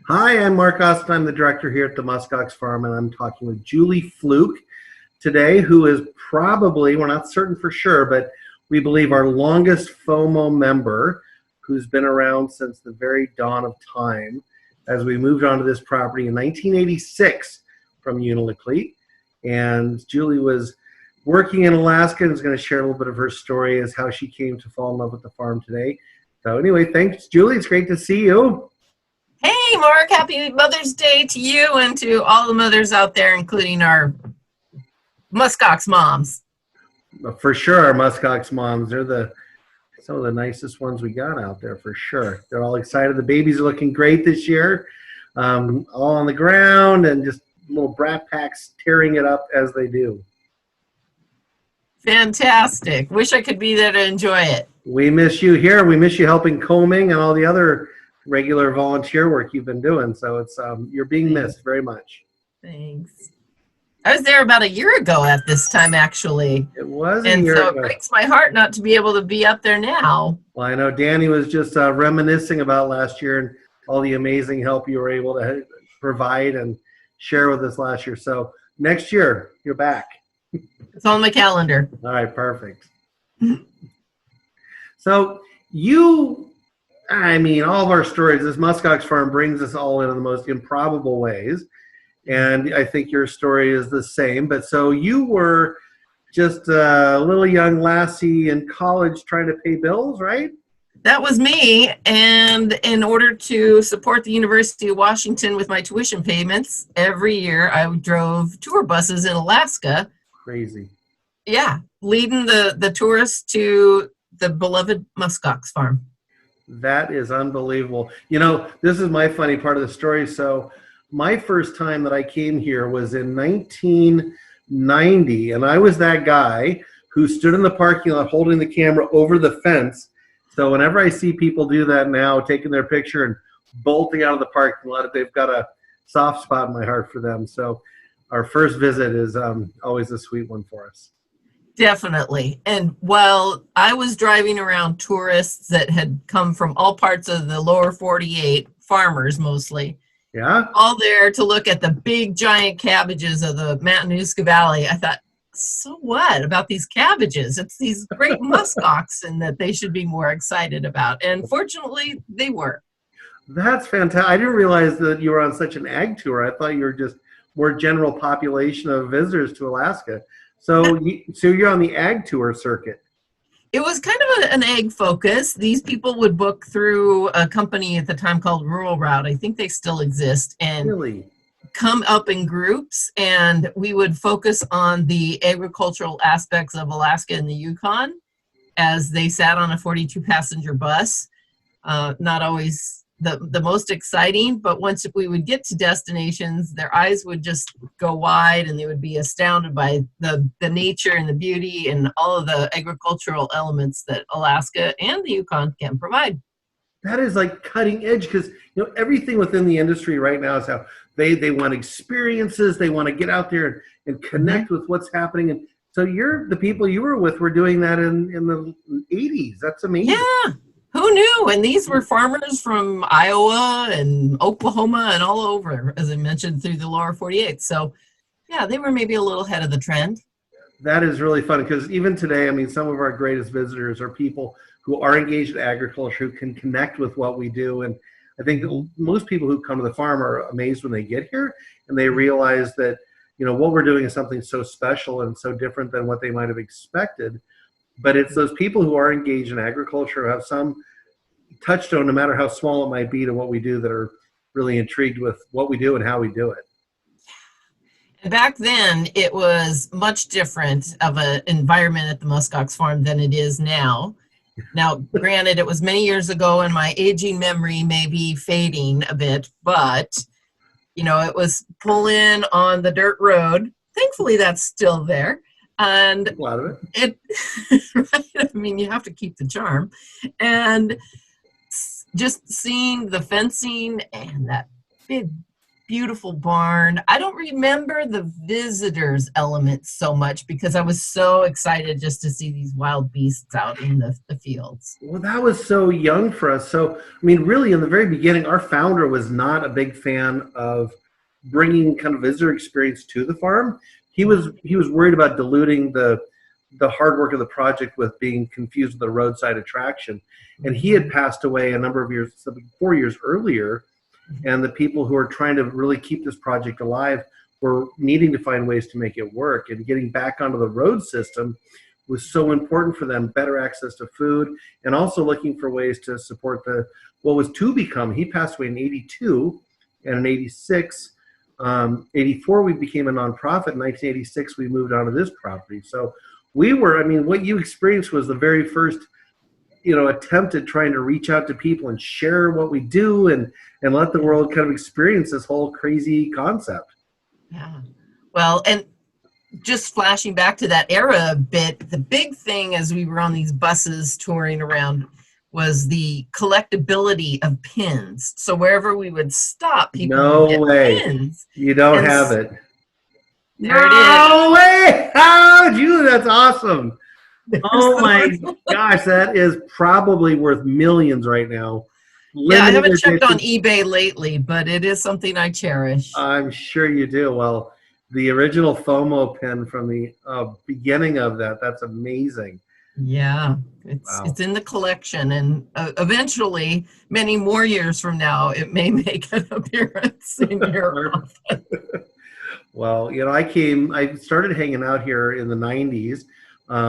Hi, I'm Mark Oxen. I'm the director here at the Musk Ox Farm, and I'm talking with Julie Fluke today, who is probably, we're not certain for sure, but we believe our longest FOMO member, who's been around since the very dawn of time, as we moved onto this property in 1986 from Unalakleet. And Julie was working in Alaska and is going to share a little bit of her story as how she came to fall in love with the farm today. So anyway, thanks, Julie. It's great to see you. Hey, Mark, happy Mother's Day to you and to all the mothers out there, including our Musk Ox moms. For sure, our Musk Ox moms, they're some of the nicest ones we got out there for sure. They're all excited. The babies are looking great this year, all on the ground and just little brat packs tearing it up as they do. Fantastic. Wish I could be there to enjoy it. We miss you here. We miss you helping combing and all the other regular volunteer work you've been doing. So it's you're being missed very much. Thanks. I was there about a year ago at this time, actually. It was and so it breaks my heart not to be able to be up there now. Well, I know Danny was just reminiscing about last year and all the amazing help you were able to provide and share with us last year. So next year, you're back. It's on my calendar. All right, perfect. So all of our stories, this Musk Ox Farm brings us all in the most improbable ways. And I think your story is the same. But so you were just a little young lassie in college trying to pay bills, right? That was me. And in order to support the University of Washington with my tuition payments, every year I drove tour buses in Alaska. Crazy. Yeah, leading the tourists to the beloved Musk Ox Farm. That is unbelievable. You know, this is my funny part of the story. So my first time that I came here was in 1990, and I was that guy who stood in the parking lot holding the camera over the fence. So whenever I see people do that now, taking their picture and bolting out of the parking lot, they've got a soft spot in my heart for them. So our first visit is always a sweet one for us. Definitely. And while I was driving around tourists that had come from all parts of the lower 48, farmers mostly, yeah, all there to look at the big giant cabbages of the Matanuska Valley, I thought, so what about these cabbages? It's these great musk oxen that they should be more excited about. And fortunately, they were. That's fantastic. I didn't realize that you were on such an ag tour. I thought you were just more general population of visitors to Alaska. So you're on the ag tour circuit. It was kind of an ag focus. These people would book through a company at the time called Rural Route. I think they still exist. And really? Come up in groups, and we would focus on the agricultural aspects of Alaska and the Yukon as they sat on a 42-passenger bus. Not always the most exciting, but once we would get to destinations, their eyes would just go wide and they would be astounded by the nature and the beauty and all of the agricultural elements that Alaska and the Yukon can provide. That is like cutting edge, because everything within the industry right now is how they want experiences, they want to get out there and connect with what's happening. And so the people you were with were doing that in the 80s. That's amazing. Yeah. Who knew? And these were farmers from Iowa and Oklahoma and all over, as I mentioned, through the lower 48. So, yeah, they were maybe a little ahead of the trend. That is really fun, because even today, some of our greatest visitors are people who are engaged in agriculture, who can connect with what we do. And I think most people who come to the farm are amazed when they get here and they realize that, what we're doing is something so special and so different than what they might have expected. But it's those people who are engaged in agriculture, who have some touchstone, no matter how small it might be, to what we do, that are really intrigued with what we do and how we do it. Back then, it was much different of an environment at the Musk Ox Farm than it is now. Now, granted, it was many years ago, and my aging memory may be fading a bit, but, it was pull in on the dirt road. Thankfully, that's still there. And a lot of it right? You have to keep the charm. And just seeing the fencing and that big beautiful barn. I don't remember the visitors element so much because I was so excited just to see these wild beasts out in the fields. Well, that was so young for us. So, I mean, really, in the very beginning, our founder was not a big fan of bringing kind of visitor experience to the farm. He was worried about diluting the hard work of the project with being confused with a roadside attraction. And he had passed away a number of years, 4 years earlier, and the people who are trying to really keep this project alive were needing to find ways to make it work. And getting back onto the road system was so important for them, better access to food, and also looking for ways to support what was to become. He passed away in 82, and in 86, 84, we became a nonprofit. In 1986, we moved onto this property. So what you experienced was the very first attempt at trying to reach out to people and share what we do and let the world kind of experience this whole crazy concept. Yeah. Well, and just flashing back to that era a bit, the big thing as we were on these buses touring around was the collectability of pins. So wherever we would stop, people would get pins. You don't have it. There it is. No way! Oh, Julie, that's awesome. Oh my gosh, that is probably worth millions right now. Yeah, I haven't checked on eBay lately, but it is something I cherish. I'm sure you do. Well, the original FOMO pin from the beginning of that's amazing. Yeah, it's in the collection, and eventually, many more years from now, it may make an appearance in your office. Well, I started hanging out here in the 90s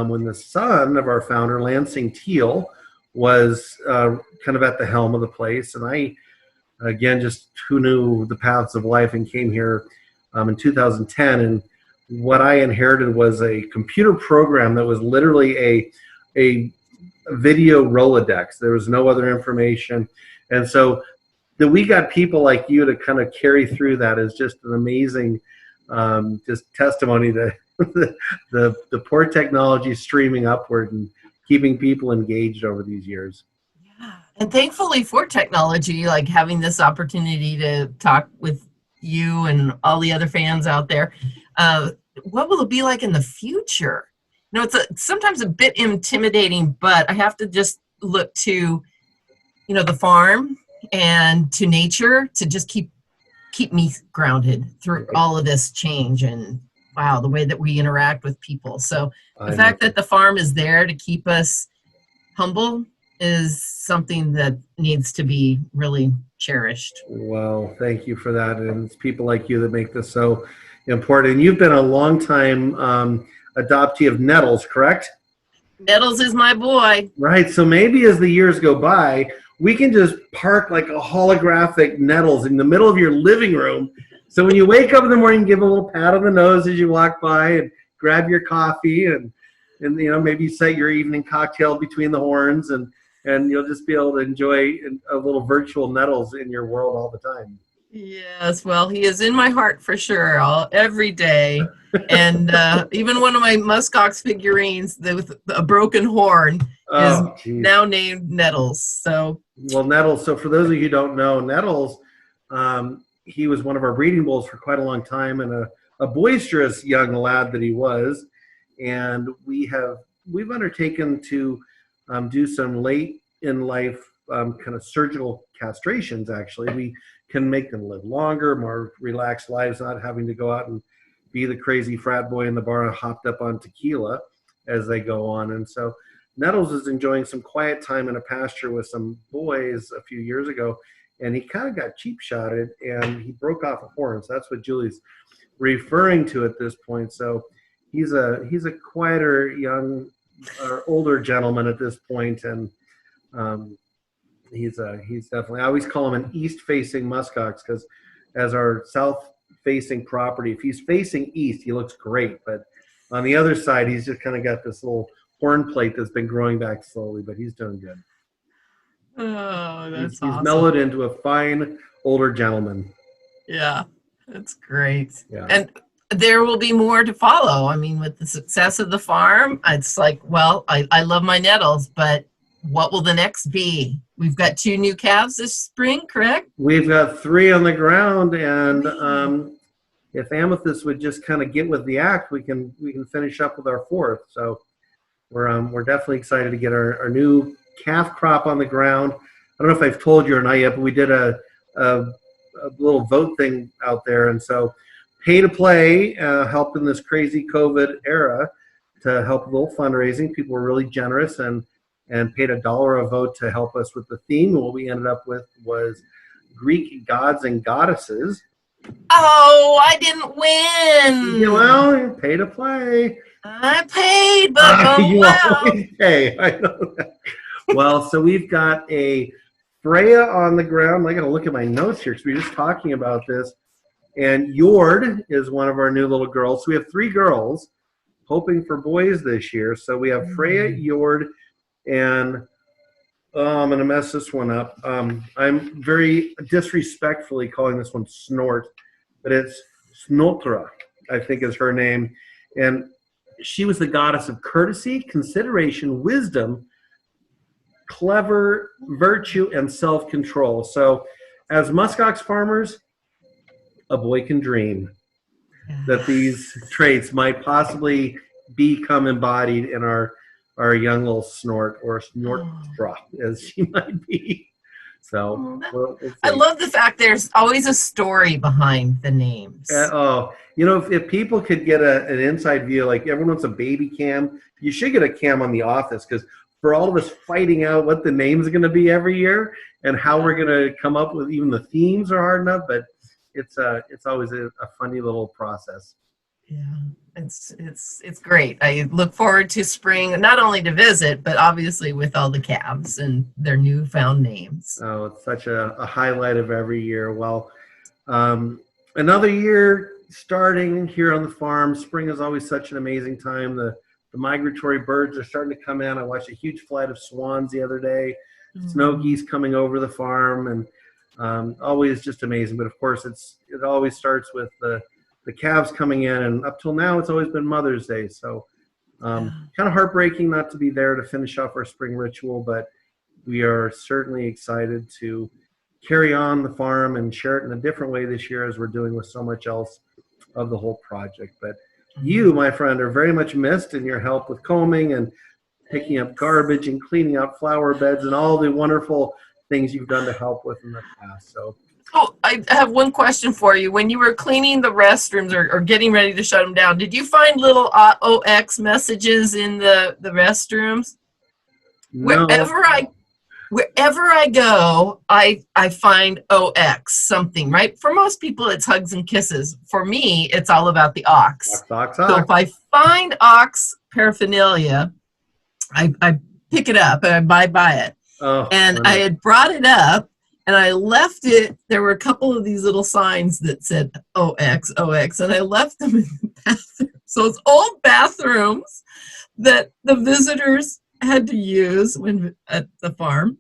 when the son of our founder, Lansing Teal, was kind of at the helm of the place. And I, again, just who knew the paths of life, and came here in 2010. And what I inherited was a computer program that was literally a video Rolodex. There was no other information. And so that we got people like you to kind of carry through that is just an amazing just testimony to the poor technology streaming upward and keeping people engaged over these years. Yeah, and thankfully for technology, like having this opportunity to talk with you and all the other fans out there, what will it be like in the future? It's sometimes a bit intimidating, but I have to just look to, the farm and to nature to just keep me grounded through all of this change and wow, the way that we interact with people. So the fact that the farm is there to keep us humble is something that needs to be really cherished. Well, thank you for that. And it's people like you that make this so important. And you've been a long time adoptee of Nettles, correct? Nettles is my boy. Right. So maybe as the years go by, we can just park like a holographic Nettles in the middle of your living room. So when you wake up in the morning, give a little pat on the nose as you walk by and grab your coffee and maybe set your evening cocktail between the horns and you'll just be able to enjoy a little virtual Nettles in your world all the time. Yes, well, he is in my heart for sure, every day. And even one of my Musk Ox figurines with a broken horn is now named Nettles. So, well, Nettles. So for those of you who don't know, Nettles, he was one of our breeding bulls for quite a long time, and a boisterous young lad that he was. And we've undertaken to do some late in life kind of surgical castrations. Actually, we can make them live longer, more relaxed lives, not having to go out and be the crazy frat boy in the bar hopped up on tequila as they go on. And so Nettles is enjoying some quiet time in a pasture with some boys a few years ago, and he kind of got cheap shotted and he broke off a horn. So that's what Julie's referring to at this point. So he's a quieter young or older gentleman at this point, and he's definitely, I always call him an east-facing Musk Ox because as our south-facing property, if he's facing east, he looks great, but on the other side, he's just kind of got this little horn plate that's been growing back slowly, but he's doing good. Oh, that's awesome. He's mellowed into a fine older gentleman. Yeah, that's great. Yeah. And there will be more to follow. I mean, with the success of the farm, it's like, well, I love my Nettles, but what will the next be? We've got 2 new calves this spring, correct? We've got 3 on the ground, and if Amethyst would just kind of get with the act, we can finish up with our 4th. So we're definitely excited to get our new calf crop on the ground. I don't know if I've told you or not yet, but we did a little vote thing out there, and so pay to play helped in this crazy COVID era to help with a little fundraising. People were really generous and paid $1 a vote to help us with the theme. And what we ended up with was Greek gods and goddesses. Oh, I didn't win. Well, pay to play. I paid, but you always pay. I know that. Well, so we've got a Freya on the ground. I got to look at my notes here because we were just talking about this. And Jord is one of our new little girls. So we have 3 girls, hoping for boys this year. So we have Freya, Jord, and I'm going to mess this one up. I'm very disrespectfully calling this one Snort, but it's Snotra, I think is her name. And she was the goddess of courtesy, consideration, wisdom, clever, virtue, and self-control. So as Musk Ox farmers, a boy can dream that these traits might possibly become embodied in our young little Snort, or Snortra as she might be. So we'll I love the fact there's always a story behind the names. If people could get an inside view, like everyone wants a baby cam, you should get a cam on The Office, because for all of us fighting out what the names are going to be every year and how we're going to come up with, even the themes are hard enough, but it's always a funny little process. Yeah, it's great. I look forward to spring, not only to visit, but obviously with all the calves and their newfound names. Oh, it's such a highlight of every year. Well, another year starting here on the farm. Spring is always such an amazing time. The migratory birds are starting to come in. I watched a huge flight of swans the other day. Snow geese coming over the farm, and always just amazing. But of course, it always starts with the calves coming in, and up till now, it's always been Mother's Day. So kind of heartbreaking not to be there to finish off our spring ritual, but we are certainly excited to carry on the farm and share it in a different way this year, as we're doing with so much else of the whole project. But you, my friend, are very much missed in your help with combing and picking up garbage and cleaning out flower beds and all the wonderful things you've done to help with in the past. So. Oh, I have one question for you. When you were cleaning the restrooms or getting ready to shut them down, did you find little OX messages in the restrooms? No. Wherever I go, I find OX something, right? For most people, it's hugs and kisses. For me, it's all about the ox. Ox. So if I find ox paraphernalia, I pick it up and I buy it. Oh, and I had brought it up, and I left it. There were a couple of these little signs that said OX, and I left them in the bathroom. So it's old bathrooms that the visitors had to use at the farm.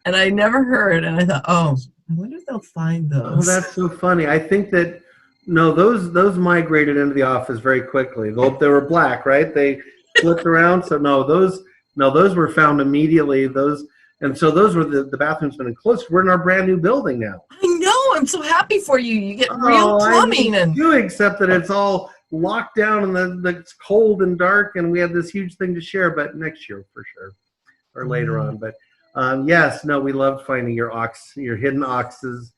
And I never heard, and I thought, I wonder if they'll find those. Oh, that's so funny. I think that, no, those migrated into the office very quickly. They were black, right? They flipped around. So those were found immediately. And so those were the bathrooms been enclosed. We're in our brand new building now. I know. I'm so happy for you. You get real plumbing. Except that it's all locked down and it's cold and dark, and we have this huge thing to share, but next year for sure, or later on. But yes, no, we loved finding your hidden oxes,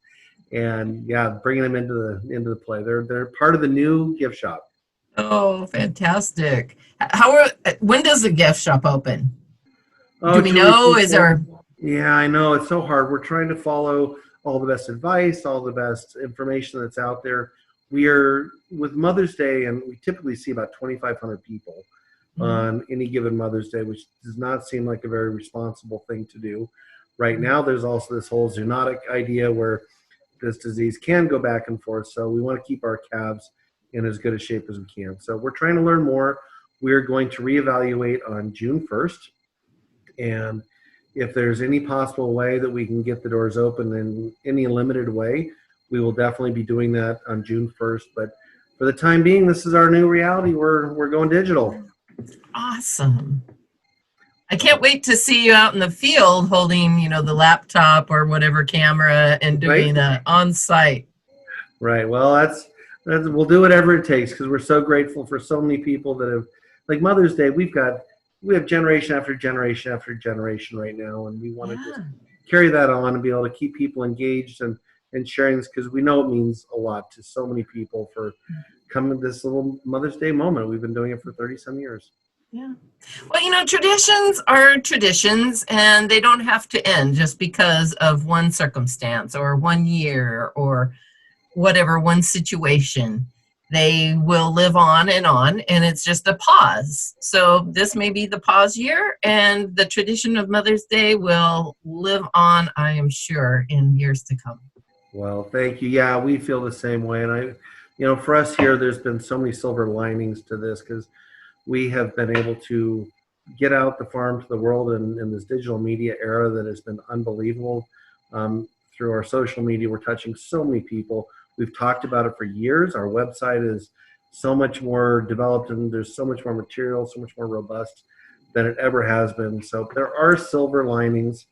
and bringing them into the play. They're part of the new gift shop. Oh, fantastic! When does the gift shop open? Do we Julie, know? Is there? Yeah, I know. It's so hard. We're trying to follow all the best advice, all the best information that's out there. We are with Mother's Day, and we typically see about 2,500 people on any given Mother's Day, which does not seem like a very responsible thing to do. Right now, there's also this whole zoonotic idea where this disease can go back and forth. So we want to keep our calves in as good a shape as we can. So we're trying to learn more. We're going to reevaluate on June 1st. And if there's any possible way that we can get the doors open in any limited way, we will definitely be doing that on June 1st. But for the time being, this is our new reality. We're going digital. Awesome. I can't wait to see you out in the field holding, the laptop or whatever camera and doing Right? on-site. Right. Well, that's we'll do whatever it takes because we're so grateful for so many people that have, like Mother's Day. We have generation after generation after generation right now, and we want to just carry that on and be able to keep people engaged and sharing this because we know it means a lot to so many people for coming to this little Mother's Day moment. We've been doing it for 30-some years. Yeah. Well, traditions are traditions and they don't have to end just because of one circumstance or 1 year or whatever, one situation. They will live on, and it's just a pause. So this may be the pause year, and the tradition of Mother's Day will live on, I am sure, in years to come. Well, thank you. Yeah, we feel the same way. And for us here, there's been so many silver linings to this because we have been able to get out the farm to the world in this digital media era that has been unbelievable. Through our social media, we're touching so many people. We've talked about it for years. Our website is so much more developed and there's so much more material, so much more robust than it ever has been. So there are silver linings.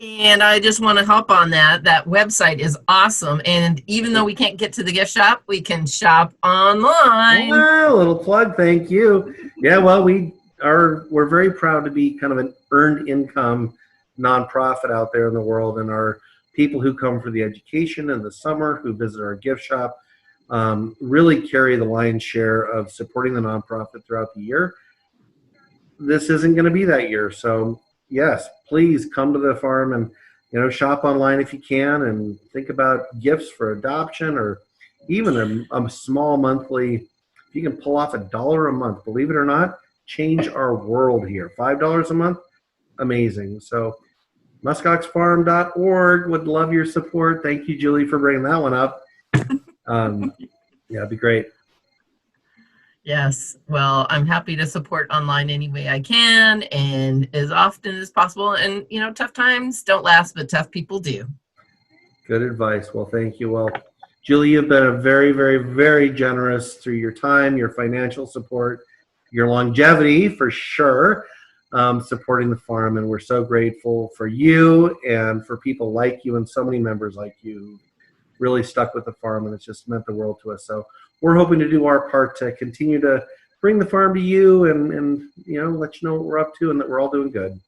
And I just want to hop on that. That website is awesome. And even though we can't get to the gift shop, we can shop online. Well, a little plug. Thank you. Yeah, well, we're very proud to be kind of an earned income nonprofit out there in the world, and our people who come for the education in the summer, who visit our gift shop, really carry the lion's share of supporting the nonprofit throughout the year. This isn't going to be that year. So yes, please come to the farm and, shop online if you can and think about gifts for adoption or even a small monthly. If you can pull off $1 a month, believe it or not, change our world here. $5 a month, amazing. So muskoxfarm.org would love your support. Thank you, Julie, for bringing that one up. Yeah, it'd be great. Yes. Well, I'm happy to support online any way I can and as often as possible. And, tough times don't last, but tough people do. Good advice. Well, thank you. Well, Julie, you've been a very, very, very generous through your time, your financial support, your longevity for sure. Supporting the farm, and we're so grateful for you and for people like you and so many members like you who really stuck with the farm, and it's just meant the world to us. So we're hoping to do our part to continue to bring the farm to you and let you know what we're up to and that we're all doing good.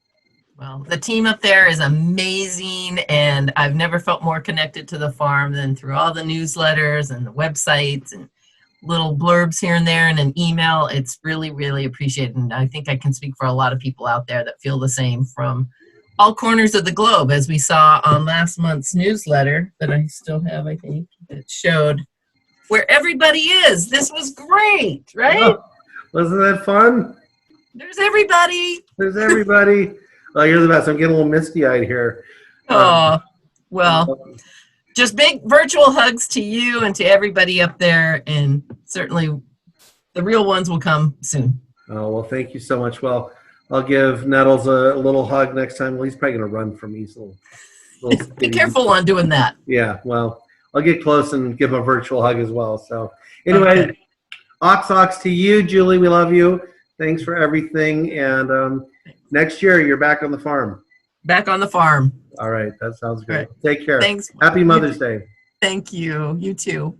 Well, the team up there is amazing, and I've never felt more connected to the farm than through all the newsletters and the websites and little blurbs here and there and an email. It's really, really appreciated. And I think I can speak for a lot of people out there that feel the same from all corners of the globe, as we saw on last month's newsletter that I still have, I think, that showed where everybody is. This was great, right? Oh, wasn't that fun? There's everybody. There's everybody. Oh, you're the best. I'm getting a little misty-eyed here. Oh, well. Just big virtual hugs to you and to everybody up there, and certainly the real ones will come soon. Oh, well, thank you so much. Well, I'll give Nettles a little hug next time. Well, he's probably going to run from me. Little Be careful on doing that. Yeah, well, I'll get close and give him a virtual hug as well. So anyway, okay. Ox to you, Julie. We love you. Thanks for everything. And next year, you're back on the farm. Back on the farm. All right. That sounds good. Right. Take care. Thanks. Happy Mother's Day. Thank you. You too.